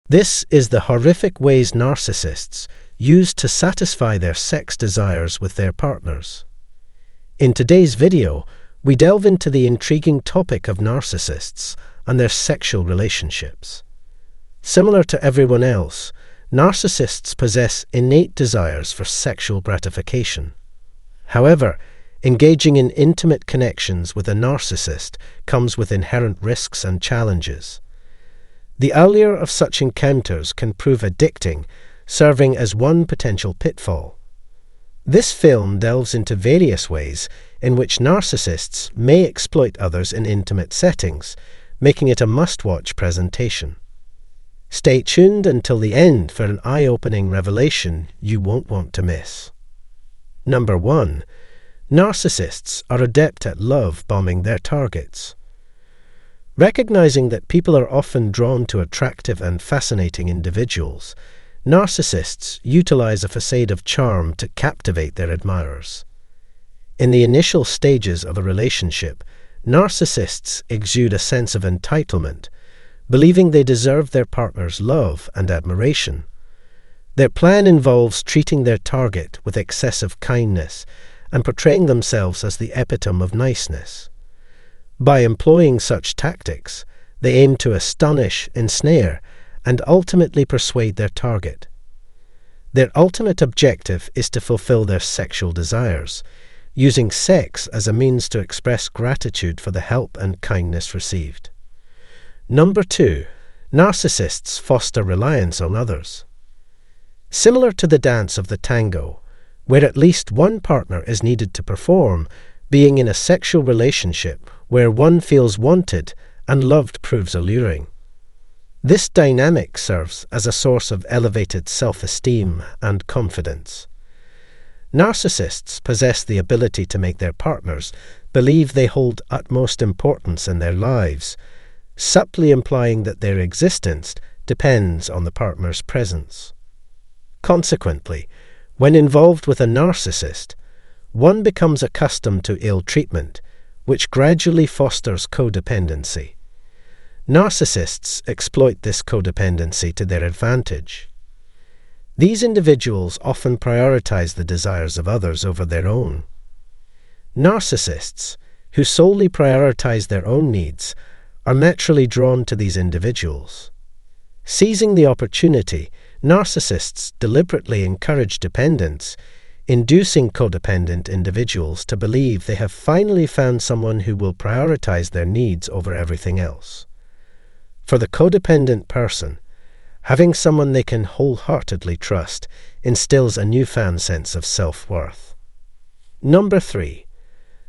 This is the horrific ways narcissists use to satisfy their sex desires with their partners. In today's video, we delve into the intriguing topic of narcissists and their sexual relationships. Similar to everyone else, narcissists possess innate desires for sexual gratification. However, engaging in intimate connections with a narcissist comes with inherent risks and challenges. The allure of such encounters can prove addicting, serving as one potential pitfall. This film delves into various ways in which narcissists may exploit others in intimate settings, making it a must-watch presentation. Stay tuned until the end for an eye-opening revelation you won't want to miss. Number 1. Narcissists are adept at love-bombing their targets. Recognizing that people are often drawn to attractive and fascinating individuals, narcissists utilize a facade of charm to captivate their admirers. In the initial stages of a relationship, narcissists exude a sense of entitlement, believing they deserve their partner's love and admiration. Their plan involves treating their target with excessive kindness and portraying themselves as the epitome of niceness. By employing such tactics, they aim to astonish, ensnare, and ultimately persuade their target. Their ultimate objective is to fulfill their sexual desires, using sex as a means to express gratitude for the help and kindness received. Number 2. Narcissists foster reliance on others. Similar to the dance of the tango, where at least one partner is needed to perform, being in a sexual relationship where one feels wanted and loved proves alluring. This dynamic serves as a source of elevated self-esteem and confidence. Narcissists possess the ability to make their partners believe they hold utmost importance in their lives, subtly implying that their existence depends on the partner's presence. Consequently, when involved with a narcissist, one becomes accustomed to ill treatment, which gradually fosters codependency. Narcissists exploit this codependency to their advantage. These individuals often prioritize the desires of others over their own. Narcissists, who solely prioritize their own needs, are naturally drawn to these individuals. Seizing the opportunity, narcissists deliberately encourage dependence, inducing codependent individuals to believe they have finally found someone who will prioritize their needs over everything else. For the codependent person, having someone they can wholeheartedly trust instills a newfound sense of self-worth. Number 3.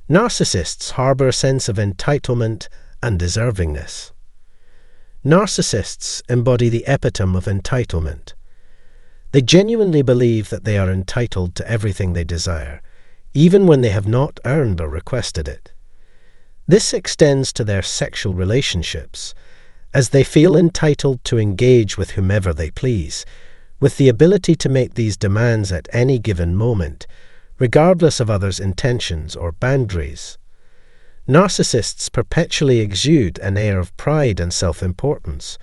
Narcissists harbor a sense of entitlement and deservingness. Narcissists embody the epitome of entitlement. They genuinely believe that they are entitled to everything they desire, even when they have not earned or requested it. This extends to their sexual relationships, as they feel entitled to engage with whomever they please, with the ability to make these demands at any given moment, regardless of others' intentions or boundaries. Narcissists perpetually exude an air of pride and self-importance,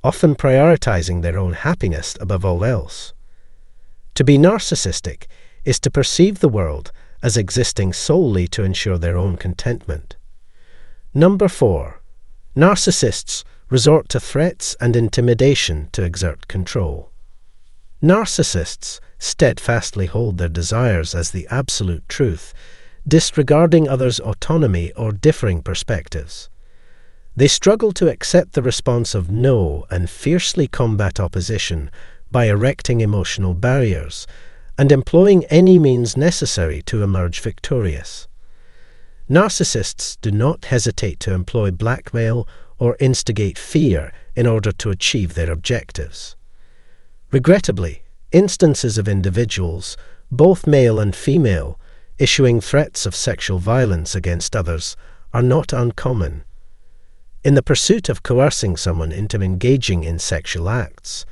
often prioritizing their own happiness above all else. To be narcissistic is to perceive the world as existing solely to ensure their own contentment. Number 4. Narcissists resort to threats and intimidation to exert control. Narcissists steadfastly hold their desires as the absolute truth, disregarding others' autonomy or differing perspectives. They struggle to accept the response of no and fiercely combat opposition by erecting emotional barriers and employing any means necessary to emerge victorious. Narcissists do not hesitate to employ blackmail or instigate fear in order to achieve their objectives. Regrettably, instances of individuals, both male and female, issuing threats of sexual violence against others are not uncommon. In the pursuit of coercing someone into engaging in sexual acts,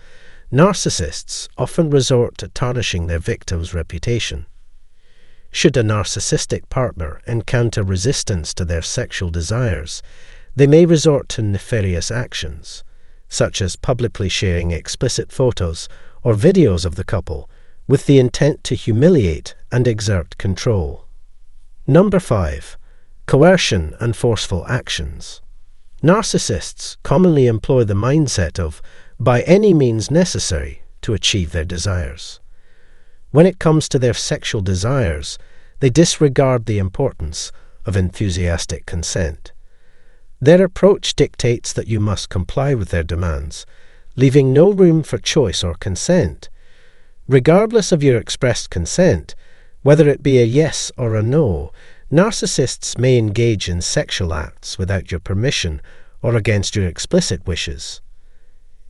narcissists often resort to tarnishing their victim's reputation. Should a narcissistic partner encounter resistance to their sexual desires, they may resort to nefarious actions, such as publicly sharing explicit photos or videos of the couple, with the intent to humiliate and exert control. Number 5. Coercion and forceful actions. Narcissists commonly employ the mindset of by any means necessary to achieve their desires. When it comes to their sexual desires, they disregard the importance of enthusiastic consent. Their approach dictates that you must comply with their demands, leaving no room for choice or consent. Regardless of your expressed consent, whether it be a yes or a no, narcissists may engage in sexual acts without your permission or against your explicit wishes.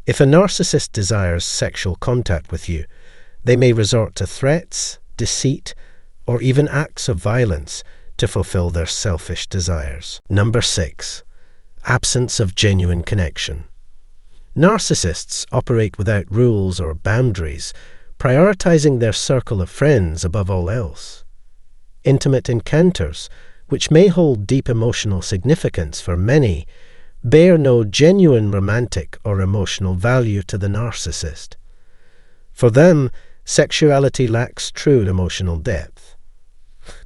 If a narcissist desires sexual contact with you, they may resort to threats, deceit, or even acts of violence to fulfill their selfish desires. Number 6. Absence of genuine connection. Narcissists operate without rules or boundaries, prioritizing their circle of friends above all else. Intimate encounters, which may hold deep emotional significance for many, bear no genuine romantic or emotional value to the narcissist. For them, sexuality lacks true emotional depth.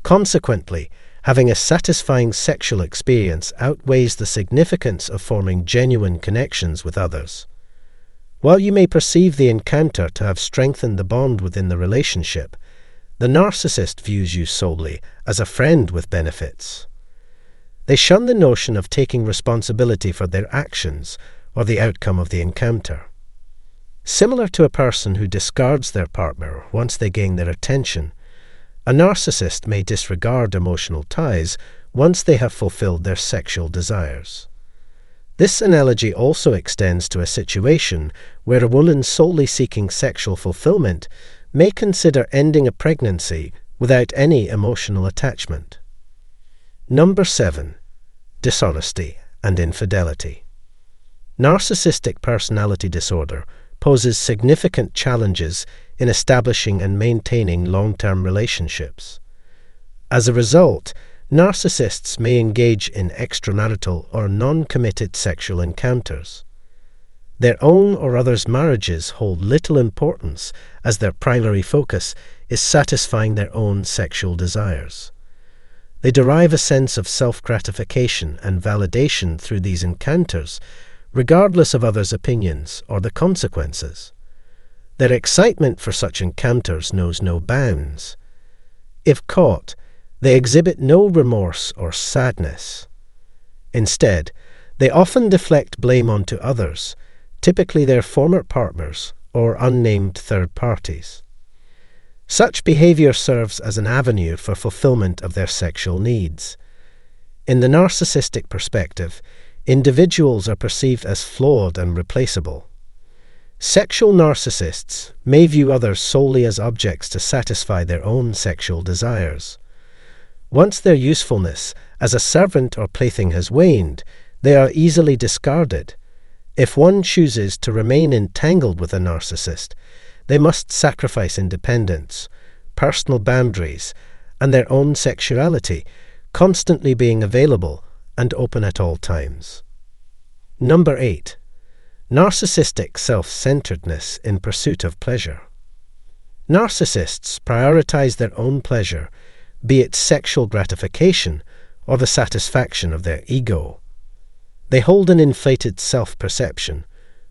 Consequently, having a satisfying sexual experience outweighs the significance of forming genuine connections with others. While you may perceive the encounter to have strengthened the bond within the relationship, the narcissist views you solely as a friend with benefits. They shun the notion of taking responsibility for their actions or the outcome of the encounter. Similar to a person who discards their partner once they gain their attention, a narcissist may disregard emotional ties once they have fulfilled their sexual desires. This analogy also extends to a situation where a woman solely seeking sexual fulfillment may consider ending a pregnancy without any emotional attachment. Number 7. Dishonesty and infidelity. Narcissistic personality disorder poses significant challenges in establishing and maintaining long-term relationships. As a result, narcissists may engage in extramarital or non-committed sexual encounters. Their own or others' marriages hold little importance as their primary focus is satisfying their own sexual desires. They derive a sense of self-gratification and validation through these encounters, regardless of others' opinions or the consequences. Their excitement for such encounters knows no bounds. If caught, they exhibit no remorse or sadness. Instead, they often deflect blame onto others, typically their former partners or unnamed third parties. Such behavior serves as an avenue for fulfillment of their sexual needs. In the narcissistic perspective, individuals are perceived as flawed and replaceable. Sexual narcissists may view others solely as objects to satisfy their own sexual desires. Once their usefulness as a servant or plaything has waned, they are easily discarded. If one chooses to remain entangled with a narcissist, they must sacrifice independence, personal boundaries, and their own sexuality, constantly being available and open at all times. Number 8. Narcissistic self-centeredness in pursuit of pleasure. Narcissists prioritize their own pleasure, be it sexual gratification or the satisfaction of their ego. They hold an inflated self-perception,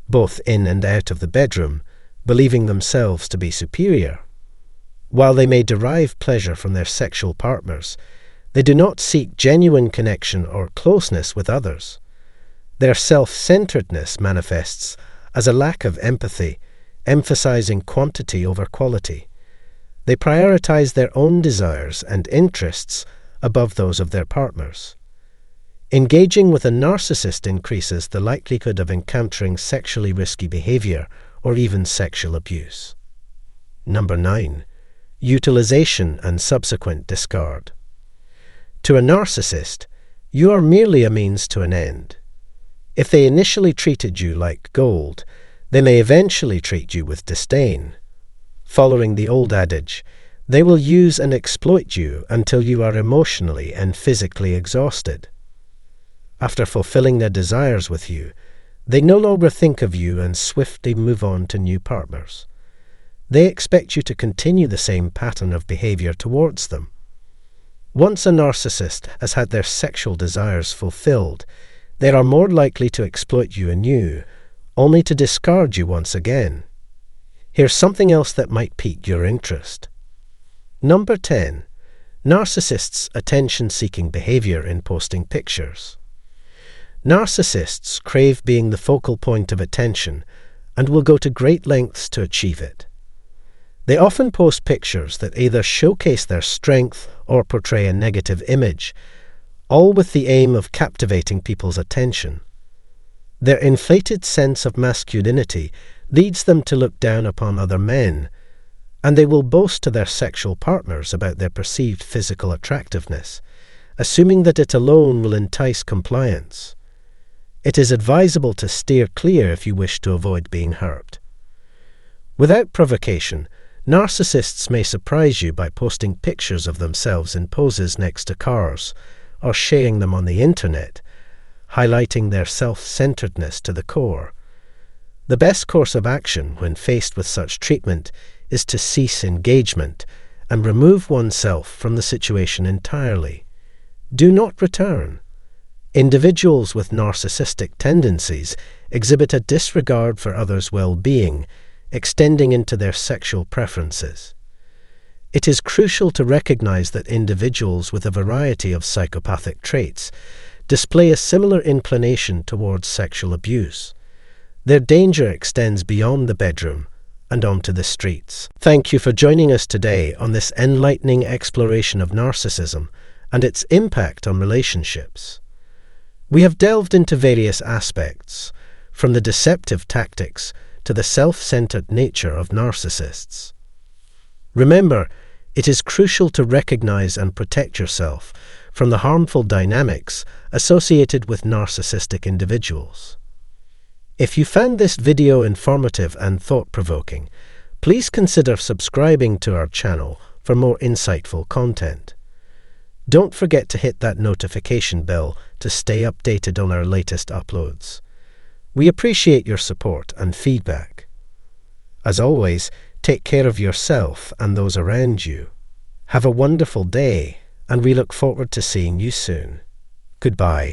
both in and out of the bedroom, believing themselves to be superior. While they may derive pleasure from their sexual partners, they do not seek genuine connection or closeness with others. Their self-centeredness manifests as a lack of empathy, emphasizing quantity over quality. They prioritize their own desires and interests above those of their partners. Engaging with a narcissist increases the likelihood of encountering sexually risky behavior or even sexual abuse. Number 9. Utilization and subsequent discard. To a narcissist, you are merely a means to an end. If they initially treated you like gold, they may eventually treat you with disdain. Following the old adage, they will use and exploit you until you are emotionally and physically exhausted. After fulfilling their desires with you, They no longer think of you and swiftly move on to new partners. They expect you to continue the same pattern of behavior towards them. Once a narcissist has had their sexual desires fulfilled, they are more likely to exploit you anew, only to discard you once again. Here's something else that might pique your interest. Number 10. Narcissists' attention-seeking behavior in posting pictures. Narcissists crave being the focal point of attention and will go to great lengths to achieve it. They often post pictures that either showcase their strength or portray a negative image, all with the aim of captivating people's attention. Their inflated sense of masculinity leads them to look down upon other men, and they will boast to their sexual partners about their perceived physical attractiveness, assuming that it alone will entice compliance. It is advisable to steer clear if you wish to avoid being hurt. Without provocation, narcissists may surprise you by posting pictures of themselves in poses next to cars, or sharing them on the internet, highlighting their self-centeredness to the core. The best course of action when faced with such treatment is to cease engagement and remove oneself from the situation entirely. Do not return. Individuals with narcissistic tendencies exhibit a disregard for others' well-being, extending into their sexual preferences. It is crucial to recognize that individuals with a variety of psychopathic traits display a similar inclination towards sexual abuse. Their danger extends beyond the bedroom and onto the streets. Thank you for joining us today on this enlightening exploration of narcissism and its impact on relationships. We have delved into various aspects, from the deceptive tactics to the self-centered nature of narcissists. Remember, it is crucial to recognize and protect yourself from the harmful dynamics associated with narcissistic individuals. If you found this video informative and thought-provoking, please consider subscribing to our channel for more insightful content. Don't forget to hit that notification bell to stay updated on our latest uploads. We appreciate your support and feedback. As always, take care of yourself and those around you. Have a wonderful day, and we look forward to seeing you soon. Goodbye.